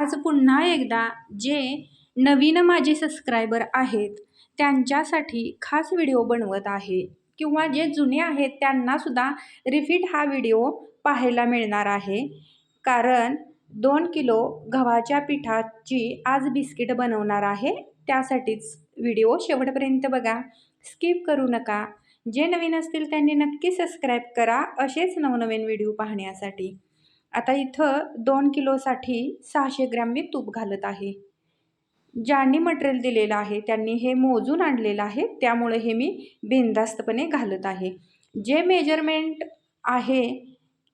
आज पुन्हा एकदा जे नवीन माझे सबस्क्रायबर आहेत त्यांच्यासाठी खास व्हिडिओ बनवत आहे किंवा जे जुने आहेत त्यांनासुद्धा रिपीट हा व्हिडिओ पाहायला मिळणार आहे. कारण 2 किलो गव्हाच्या पिठाची आज बिस्किट बनवणार आहे. त्यासाठीच व्हिडिओ शेवटपर्यंत बघा, स्किप करू नका. जे नवीन असतील त्यांनी नक्की सबस्क्राईब करा असेच नवनवीन व्हिडिओ पाहण्यासाठी. आता इथं 2 किलोसाठी 600 ग्रॅम मी तूप घालत आहे. ज्यांनी मटेरियल दिलेलं आहे त्यांनी हे मोजून आणलेलं आहे, त्यामुळे हे मी बिनधास्तपणे घालत आहे. जे मेजरमेंट आहे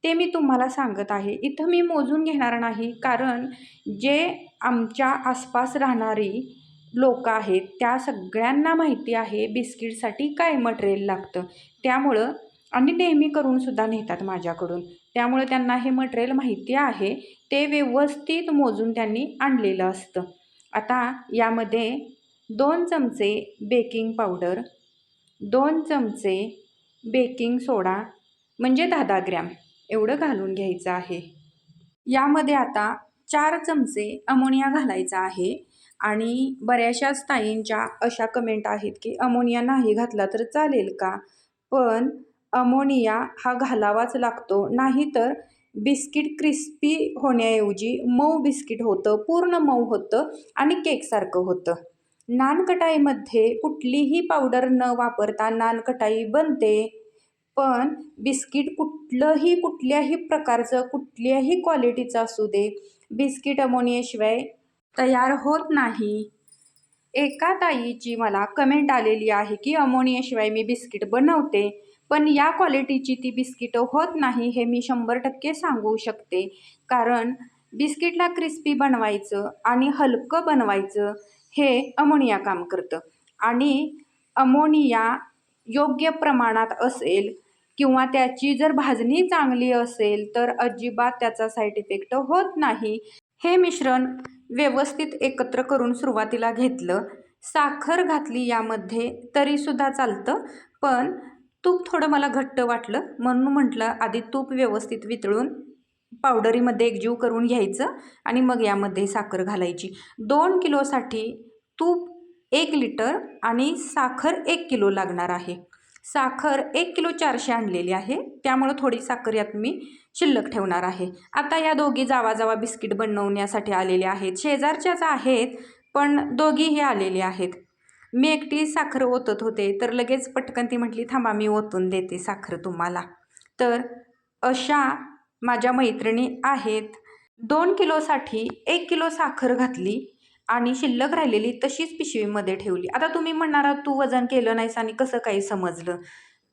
ते मी तुम्हाला सांगत आहे. इथं मी मोजून घेणार नाही, कारण जे आमच्या आसपास राहणारी लोक आहेत त्या सगळ्यांना माहिती आहे बिस्किटसाठी काय मटेरियल लागतं. त्यामुळं आणि नेहमी करूनसुद्धा नेतात माझ्याकडून, त्यामुळे त्यांना हे मटेरियल माहिती आहे. ते व्यवस्थित मोजून त्यांनी आणलेलं असतं. आता यामध्ये 2 चमचे बेकिंग पावडर, 2 चमचे बेकिंग सोडा म्हणजे 10-10 ग्रॅम एवढं घालून घ्यायचं आहे. यामध्ये आता 4 चमचे अमोनिया घालायचा आहे. आणि बऱ्याचशाच ताईंच्या अशा कमेंट आहेत की अमोनिया नाही घातला तर चालेल का? पण अमोनिया हा घालावाच लागतो, नाहीतर बिस्किट क्रिस्पी होण्याऐवजी मऊ बिस्किट होतं, पूर्ण मऊ होतं आणि केकसारखं होतं. नानकटाईमध्ये कुठलीही पावडर न वापरता नानकटाई बनते, पण बिस्किट कुठल्याही प्रकारचं कुठल्याही क्वालिटीचं असू दे, बिस्किट अमोनियाशिवाय तयार होत नाही. एका ताईची मला कमेंट आलेली आहे की अमोनियाशिवाय मी बिस्किट बनवते, पण या क्वालिटीची ती बिस्किटं होत नाही हे मी 100% सांगू शकते. कारण बिस्किटला क्रिस्पी बनवायचं आणि हलकं बनवायचं हे अमोनिया काम करतं. आणि अमोनिया योग्य प्रमाणात असेल किंवा त्याची जर भाजणी चांगली असेल तर अजिबात त्याचा साईड इफेक्ट होत नाही. हे मिश्रण व्यवस्थित एकत्र करून सुरुवातीला घेतलं. साखर घातली यामध्ये तरीसुद्धा चालतं, पण तूप थोडं मला घट्ट वाटलं म्हणून म्हटलं आधी तूप व्यवस्थित वितळून पावडरीमध्ये एकजीव करून घ्यायचं आणि मग यामध्ये साखर घालायची. 2 किलोसाठी तूप 1 लिटर आणि साखर 1 किलो लागणार आहे. साखर 1 किलो 400 आणलेली आहे, त्यामुळं थोडी साखर यात मी शिल्लक ठेवणार आहे. आता या दोघी जावा बिस्किट बनवण्यासाठी आलेल्या आहेत. शेजारच्याच आहेत, पण दोघीही आलेले आहेत. मी एकटी साखर ओतत होते तर लगेच पटकन ती म्हटली थांबा मी ओतून देते साखर तुम्हाला. तर अशा माझ्या मैत्रिणी आहेत. 2 किलोसाठी 1 किलो साखर घातली आणि शिल्लक राहिलेली तशीच पिशवीमध्ये ठेवली. आता तुम्ही म्हणणार तू वजन केलं नाहीस आणि कसं काही समजलं?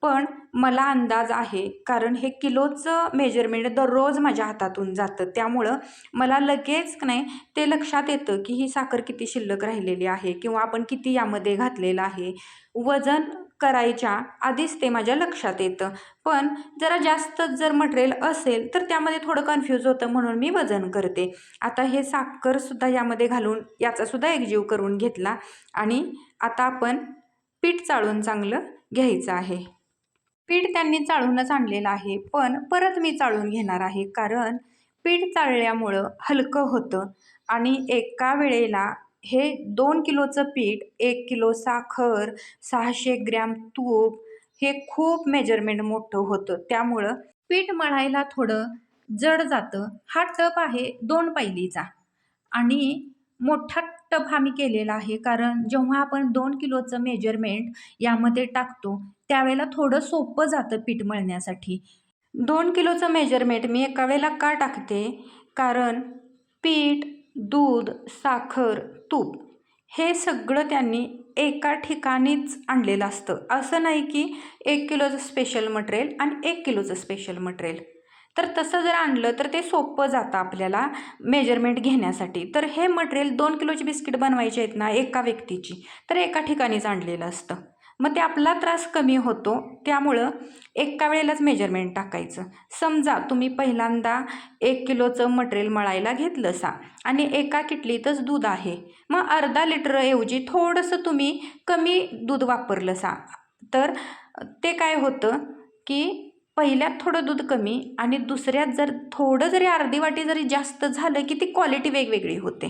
पण मला अंदाज आहे, कारण हे किलोचं मेजरमेंट दररोज माझ्या हातातून जातं, त्यामुळं मला लगेच नाही ते लक्षात येतं की ही साखर किती शिल्लक राहिलेली आहे किंवा आपण किती यामध्ये घातलेलं आहे. वजन करायच्या आधीच ते माझ्या लक्षात येतं. पण जरा जास्तच जर मटेरियल असेल तर त्यामध्ये थोडं कन्फ्यूज होतं, म्हणून मी वजन करते. आता हे साखरसुद्धा यामध्ये घालून याचासुद्धा एकजीव करून घेतला आणि आता आपण पीठ चाळून चांगलं घ्यायचं आहे. पीठ त्यांनी चाळूनच आणलेलं आहे, पण परत मी चाळून घेणार आहे, कारण पीठ चाळल्यामुळं हलकं होतं आणि एका वेळेला हे 2 किलोचं पीठ, 1 किलो साखर, 600 ग्रॅम तूप हे खूप मेजरमेंट मोठं होतं, त्यामुळं पीठ मळायला थोडं जड जातं. हा टप आहे 2 पायलीचा आणि मोठा टप हा मी केलेला आहे, कारण जेव्हा आपण 2 किलोचं मेजरमेंट यामध्ये टाकतो त्यावेळेला थोडं सोपं जातं पीठ मळण्यासाठी. 2 किलोचं मेजरमेंट मी एका वेळेला का टाकते, कारण पीठ, दूध, साखर, तूप हे सगळं त्यांनी एका ठिकाणीच आणलेलं असतं. असं नाही की 1 किलोचं स्पेशल मटेरियल आणि 1 किलोचं स्पेशल मटेरियल. तर तसं जर आणलं तर ते सोपं जातं आपल्याला मेजरमेंट घेण्यासाठी. तर हे मटेरियल 2 किलोची बिस्किट बनवायची आहेत ना एका व्यक्तीची, तर एका ठिकाणीच आणलेलं असतं. मग ते आपला त्रास कमी होतो, त्यामुळं एका वेळेलाच मेजरमेंट टाकायचं. समजा तुम्ही पहिल्यांदा 1 किलोचं मटेरियल मळायला घेतलं आणि एका किटलीतच दूध आहे, मग अर्धा लिटरऐवजी थोडंसं तुम्ही कमी दूध वापरलं तर ते काय होतं की पहिल्यात थोडं दूध कमी आणि दुसऱ्यात जर थोडं जरी अर्धी वाटी जरी जास्त झालं की ती क्वालिटी वेगवेगळी होते.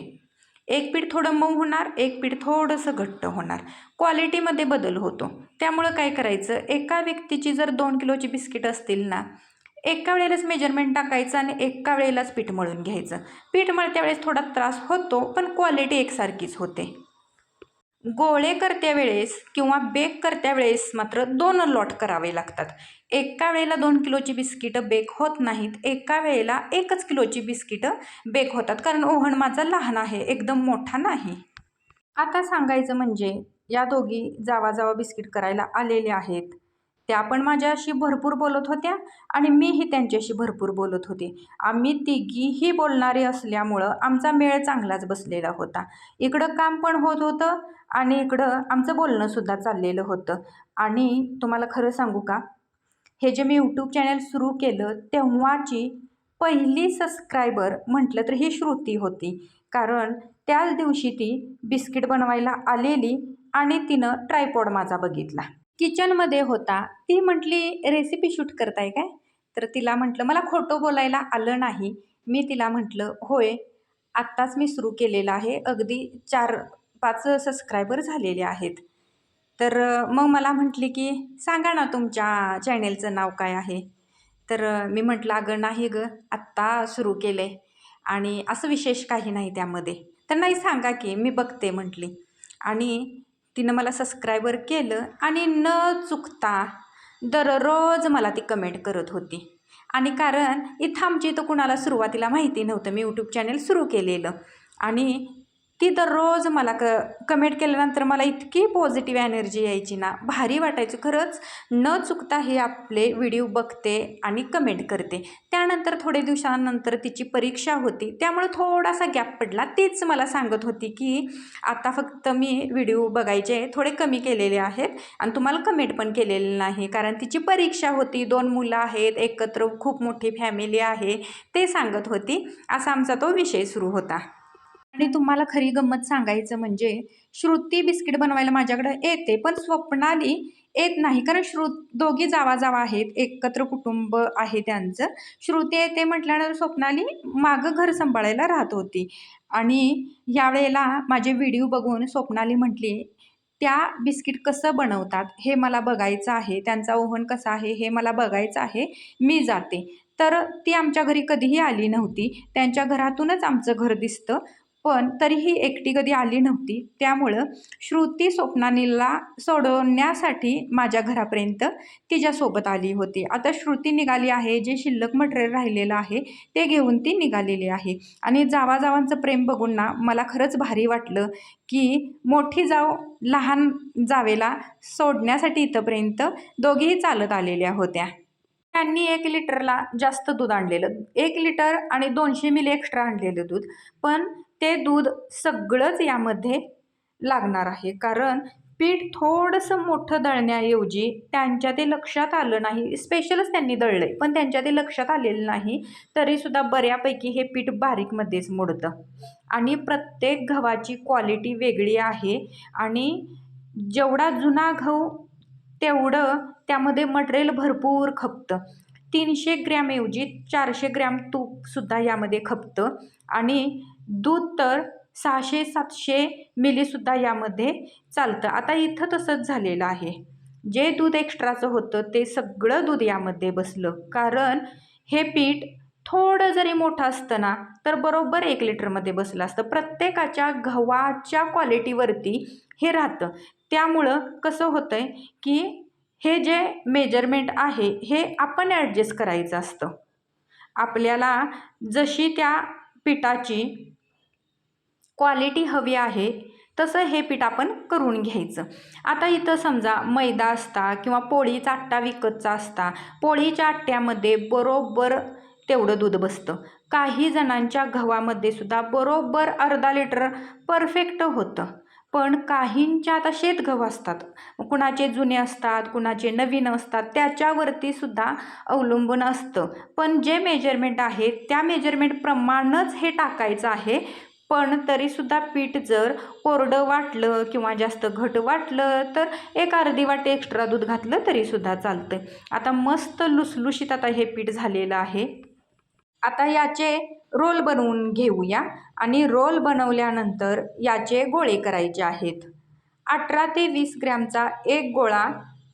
एक पीठ थोडं मऊ होणार, एक पीठ थोडंसं घट्ट होणार, क्वालिटीमध्ये बदल होतो. त्यामुळं काय करायचं, एका व्यक्तीची जर 2 किलोची बिस्किट असतील ना, एका वेळेलाच मेजरमेंट टाकायचं आणि एका वेळेलाच पीठ मळून घ्यायचं. पीठ मळत्या वेळेस थोडा त्रास होतो, पण क्वालिटी एकसारखीच होते. गोळे करत्या वेळेस किंवा बेक करत्या वेळेस मात्र 2 लॉट करावे लागतात. एका वेळेला 2 किलोची बिस्किटं बेक होत नाहीत. एका वेळेला 1च किलोची बिस्किटं बेक होतात. कारण ओव्हन माझा लहान आहे, एकदम मोठा नाही. आता सांगायचं म्हणजे या दोघी जावा बिस्किट करायला आलेल्या आहेत. त्या पण माझ्याशी भरपूर बोलत होत्या आणि मीही त्यांच्याशी भरपूर बोलत होते. आम्ही तिघीही बोलणारे असल्यामुळं आमचा मेळ चांगलाच बसलेला होता. इकडं काम पण होत होतं आणि इकडं आमचं बोलणंसुद्धा चाललेलं होतं. आणि तुम्हाला खरं सांगू का, हे जे मी यूट्यूब चॅनल सुरू केलं तेव्हाची पहिली सबस्क्रायबर म्हटलं तर ही श्रुती होती. कारण त्याच दिवशी ती बिस्किट बनवायला आलेली आणि तिनं ट्रायपॉड माझा बघितला. किचनमध्ये होता. ती म्हटली, "रेसिपी शूट करताय काय?" तर तिला म्हटलं, मला खोटं बोलायला आलं नाही. मी तिला म्हटलं, "होय, आत्ताच मी सुरू केलेलं आहे. अगदी 4-5 सबस्क्रायबर झालेले आहेत." तर मग मला म्हटली, की "सांगा ना तुमच्या चॅनेलचं नाव काय आहे?" तर मी म्हटलं, "अगं नाही गं, आत्ता सुरू केलं आहे आणि असं विशेष काही नाही त्यामध्ये." तर "नाही सांगा की, मी बघते" म्हटली. आणि तिनं मला सबस्क्रायबर केलं आणि न चुकता दररोज मला ती कमेंट करत होती. आणि कारण इथं आमच्या इथं कुणाला सुरुवातीला माहिती नव्हतं, मी यूट्यूब चॅनल सुरू केलेलं आणि ती दररोज मला कमेंट केल्यानंतर मला इतकी पॉझिटिव्ह एनर्जी यायची ना, भारी वाटायचं. खरंच न चुकता हे आपले व्हिडिओ बघते आणि कमेंट करते. त्यानंतर थोडे दिवसानंतर तिची परीक्षा होती, त्यामुळे थोडासा गॅप पडला. तीच मला सांगत होती की आता फक्त मी व्हिडिओ बघायचे थोडे कमी केलेले आहेत आणि तुम्हाला कमेंट पण केलेले नाही, कारण तिची परीक्षा होती. 2 मुलं आहेत, एकत्र खूप मोठी फॅमिली आहे, ते सांगत होती. असा आमचा तो विषय सुरू होता. आणि तुम्हाला खरी गंमत सांगायचं म्हणजे श्रुती बिस्किट बनवायला माझ्याकडं येते, पण स्वप्नाली येत नाही. कारण दोघी जावा आहेत, एकत्र कुटुंब आहे त्यांचं. श्रुती येते म्हटल्यानंतर स्वप्नाली मागं घर सांभाळायला राहत होती. आणि यावेळेला माझे व्हिडिओ बघून स्वप्नाली म्हटली, "त्या बिस्किट कसं बनवतात हे मला बघायचं आहे, त्यांचा ओव्हन कसा आहे हे मला बघायचं आहे, मी जाते." तर ती आमच्या घरी कधीही आली नव्हती. त्यांच्या घरातूनच आमचं घर दिसतं. पण तरीही एकटी कधी आली नव्हती. त्यामुळं श्रुती स्वप्नालीला सोडवण्यासाठी माझ्या घरापर्यंत तिच्यासोबत आली होती. आता श्रुती निघाली आहे, जे शिल्लक मटेरियल राहिलेलं आहे ते घेऊन ती निघालेली आहे. आणि जावांचं प्रेम बघून ना मला खरंच भारी वाटलं, की मोठी जाव लहान जावेला सोडण्यासाठी इथंपर्यंत दोघीही चालत आलेल्या होत्या. त्यांनी 1 लिटरला जास्त दूध आणलेलं. 1 लिटर आणि 200 मिली एक्स्ट्रा आणलेलं दूध. पण ते दूध सगळंच यामध्ये लागणार आहे. कारण पीठ थोडंसं मोठं दळण्याऐवजी त्यांच्या ते लक्षात आलं नाही. स्पेशलच त्यांनी दळलं आहे, पण त्यांच्या ते लक्षात आलेलं नाही. तरीसुद्धा बऱ्यापैकी हे पीठ बारीकमध्येच मोडतं. आणि प्रत्येक गव्हाची क्वालिटी वेगळी आहे आणि जेवढा जुना गहू तेवढं त्यामध्ये मटेरियल भरपूर खपतं. 300 ग्रॅमऐवजी 400 ग्रॅम तूपसुद्धा यामध्ये खपतं आणि दूध तर 600-700 मिलीसुद्धा यामध्ये चालतं. आता इथं तसंच झालेलं आहे. जे दूध एक्स्ट्राचं होतं ते सगळं दूध यामध्ये बसलं. कारण हे पीठ थोडं जरी मोठं असतं ना, तर बरोबर 1 लिटरमध्ये बसलं असतं. प्रत्येकाच्या गव्हाच्या क्वालिटीवरती हे राहतं. त्यामुळं कसं होतं आहे, की हे जे मेजरमेंट आहे हे आपण ॲडजस्ट करायचं असतं. आपल्याला जशी त्या पिठाची क्वालिटी हवी आहे तसं हे पीठ आपण करून घ्यायचं. आता इथं समजा मैदा असता किंवा पोळीचा आट्टा विकतचा असता, पोळीच्या आट्ट्यामध्ये बरोबर तेवढं दूध बसतं. काही जणांच्या गव्हामध्ये सुद्धा बरोबर अर्धा लिटर परफेक्ट होतं. पण काहींच्या आता शेतगहू असतात, कुणाचे जुने असतात, कुणाचे नवीन असतात, त्याच्यावरती सुद्धा अवलंबून असतं. पण जे मेजरमेंट आहे त्या मेजरमेंटप्रमाणंच हे टाकायचं आहे. पण तरीसुद्धा पीठ जर कोरडं वाटलं किंवा जास्त घट वाटलं तर एक अर्धी वाटी एक्स्ट्रा दूध घातलं तरीसुद्धा चालतं. आता मस्त लुसलुशीत आता हे पीठ झालेलं आहे. आता याचे रोल बनवून घेऊया आणि रोल बनवल्यानंतर याचे गोळे करायचे आहेत. 18 ते 20 ग्रॅमचा एक गोळा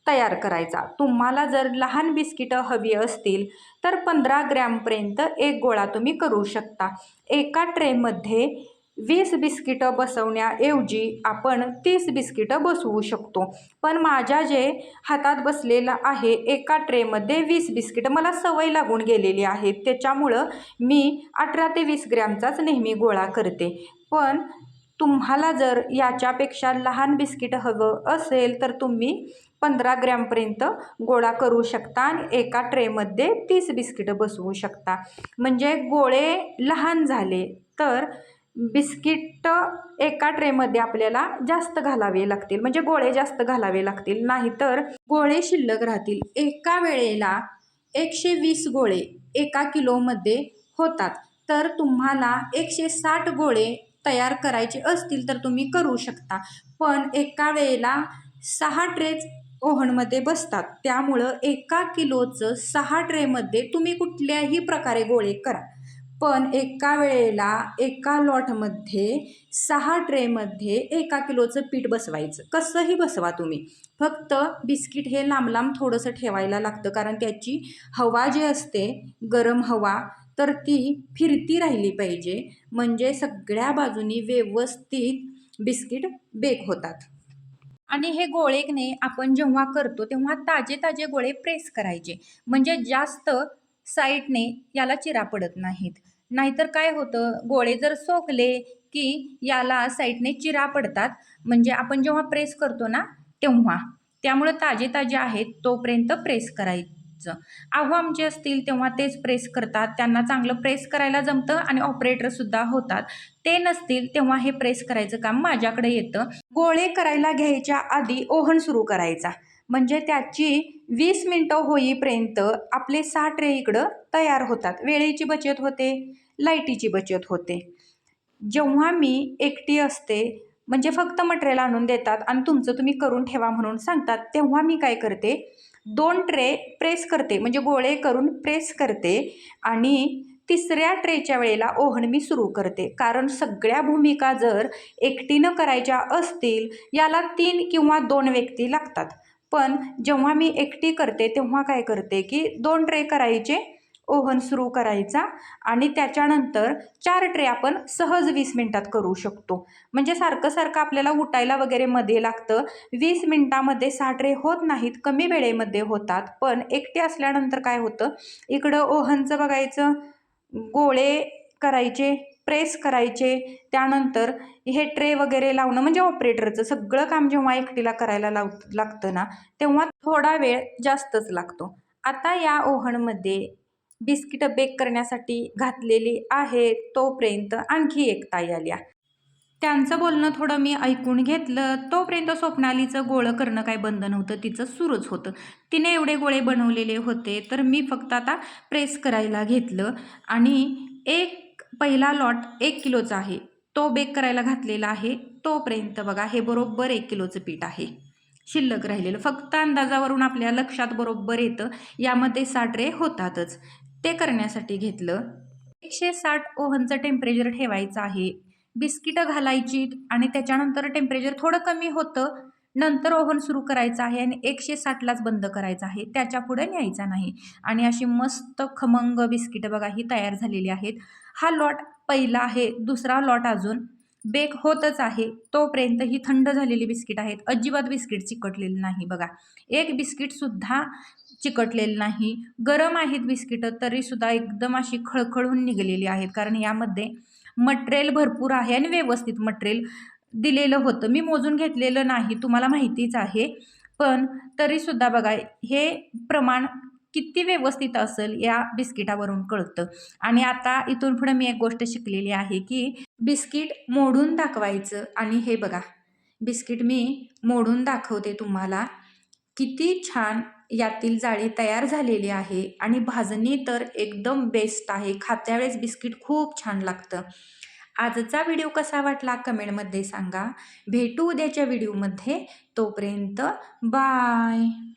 तयार करायचा. तुम्हाला जर लहान बिस्किटं हवी असतील तर 15 ग्रॅमपर्यंत एक गोळा तुम्ही करू शकता. एका ट्रेमध्ये 20 बिस्किटं बसवण्याऐवजी आपण 30 बिस्किटं बसवू शकतो. पण माझ्या जे हातात बसलेलं आहे एका ट्रेमध्ये 20 बिस्किटं मला सवय लागून गेलेली आहे. त्याच्यामुळं मी 18 ते 20 ग्रॅमचाच नेहमी गोळा करते. पण तुम्हाला जर याच्यापेक्षा लहान बिस्किट हवं असेल तर तुम्ही 15 ग्रॅमपर्यंत गोळा करू शकता आणि एका ट्रेमध्ये 30 बिस्किटं बसवू शकता. म्हणजे गोळे लहान झाले तर बिस्किट एका ट्रेमध्ये आपल्याला जास्त घालावे लागतील, म्हणजे गोळे जास्त घालावे लागतील, नाहीतर गोळे शिल्लक राहतील. एका वेळेला 120 गोळे एका किलोमध्ये होतात. तर तुम्हाला 160 गोळे तयार करायचे असतील तर तुम्ही करू शकता. पण एका वेळेला 6 ट्रेच ओव्हनमध्ये बसतात. त्यामुळं एका किलोचं 6 ट्रेमध्ये तुम्ही कुठल्याही प्रकारे गोळे करा. पण एका वेळेला एका लॉटमध्ये 6 ट्रेमध्ये एका किलोचं पीठ बसवायचं. कसंही बसवा तुम्ही. फक्त बिस्किट हे लांब लांब थोडंसं ठेवायला लागतं, कारण त्याची हवा जी असते, गरम हवा, तर ती फिरती राहिली पाहिजे. म्हणजे सगळ्या बाजूनी व्यवस्थित बिस्किट बेक होतात. आणि हे गोळेने आपण जेव्हा करतो तेव्हा ताजे ताजे गोळे प्रेस करायचे, म्हणजे जास्त साईडने याला चिरा पडत नाहीत. नाहीतर काय होतं, गोळे जर सोकले की याला साईडने चिरा पडतात, म्हणजे आपण जेव्हा प्रेस करतो ना तेव्हा. त्यामुळं ताजे ताजे आहेत तोपर्यंत प्रेस करायचं. अहो आमचे असतील तेव्हा तेच प्रेस करतात, त्यांना चांगलं प्रेस करायला जमतं आणि ऑपरेटरसुद्धा होतात. ते नसतील तेव्हा हे प्रेस करायचं काम माझ्याकडे येतं. गोळे करायला घ्यायच्या आधी ओव्हन सुरू करायचा, म्हणजे त्याची 20 मिनटं होईपर्यंत आपले 6 ट्रे इकडं तयार होतात. वेळेची बचत होते, लाईटीची बचत होते. जेव्हा मी एकटी असते, म्हणजे फक्त मटेरियल आणून देतात आणि तुमचं तुम्ही करून ठेवा म्हणून सांगतात, तेव्हा मी काय करते, 2 ट्रे प्रेस करते, म्हणजे गोळे करून प्रेस करते आणि तिसऱ्या ट्रेच्या वेळेला ओव्हन मी सुरू करते. कारण सगळ्या भूमिका जर एकटीनं करायच्या असतील याला 3 किंवा 2 व्यक्ती लागतात. पण जेव्हा मी एकटी करते तेव्हा काय करते की 2 ट्रे करायचे, ओव्हन सुरू करायचा आणि त्याच्यानंतर 4 ट्रे आपण सहज 20 मिनटात करू शकतो. म्हणजे सारखं सारखं आपल्याला उठायला वगैरे मध्ये लागतं. 20 मिनटामध्ये 6 ट्रे होत नाहीत, कमी वेळेमध्ये होतात. पण एकटे असल्यानंतर काय होतं, इकडं ओव्हनचं बघायचं, गोळे करायचे, प्रेस करायचे, त्यानंतर हे ट्रे वगैरे लावणं, म्हणजे ऑपरेटरचं सगळं काम जेव्हा एकटीला करायला लागतं ना तेव्हा थोडा वेळ जास्तच लागतो. आता या ओव्हनमध्ये बिस्किटं बेक करण्यासाठी घातलेली आहे तोपर्यंत आणखी एक ताई आल्या. त्यांचं बोलणं थोडं मी ऐकून घेतलं. तोपर्यंत स्वप्नालीचं गोळं करणं काही बंद नव्हतं, तिचं सुरूच होतं. तिने एवढे गोळे बनवलेले होते तर मी फक्त आता प्रेस करायला घेतलं आणि एक पहिला लॉट 1 किलोचा आहे, तो बेक करायला घातलेला आहे. तोपर्यंत बघा हे बरोबर 1 किलोचं पीठ आहे शिल्लक राहिलेलं. फक्त अंदाजावरून आपल्या लक्षात बरोबर येतं यामध्ये 6 ट्रे होतातच. ते करण्यासाठी घेतलं. 160 ओव्हनचं टेम्परेचर ठेवायचं आहे. बिस्किटं घालायची आणि त्याच्यानंतर टेम्परेचर थोडं कमी होतं. नंतर ओव्हन सुरू करायचं आहे आणि 160लाच बंद करायचं आहे. त्याच्या पुढे न्यायचा नाही. आणि अशी मस्त खमंग बिस्किटं बघा ही तयार झालेली आहेत. हा लॉट पहिला आहे. दुसरा लॉट अजून बेक होतच आहे. तोपर्यंत ही थंड झालेली बिस्किट आहेत. अजिबात बिस्किट चिकटलेलं नाही बघा. एक बिस्किटसुद्धा चिकटलेलं नाही. गरम आहेत बिस्किटं तरीसुद्धा एकदम अशी खळखळून निघालेली आहेत, कारण यामध्ये मटेरियल भरपूर आहे आणि व्यवस्थित मटेरियल दिलेलं होतं. मी मोजून घेतलेलं नाही, तुम्हाला माहितीच आहे. पण तरीसुद्धा बघा हे प्रमाण किती व्यवस्थित असेल या बिस्किटावरून कळतं. आणि आता इथून पुढे मी एक गोष्ट शिकलेली आहे की बिस्किट मोडून दाखवायचं. आणि हे बघा बिस्किट मी मोडून दाखवते तुम्हाला. किती छान यातील जाळी तयार झालेली आहे आणि भाजणी तर एकदम बेस्ट आहे. खात्या वेळेस बिस्किट खूप छान लागतं. आजचा व्हिडिओ कसा वाटला कमेंटमध्ये सांगा. भेटू उद्याच्या व्हिडिओमध्ये. तोपर्यंत बाय.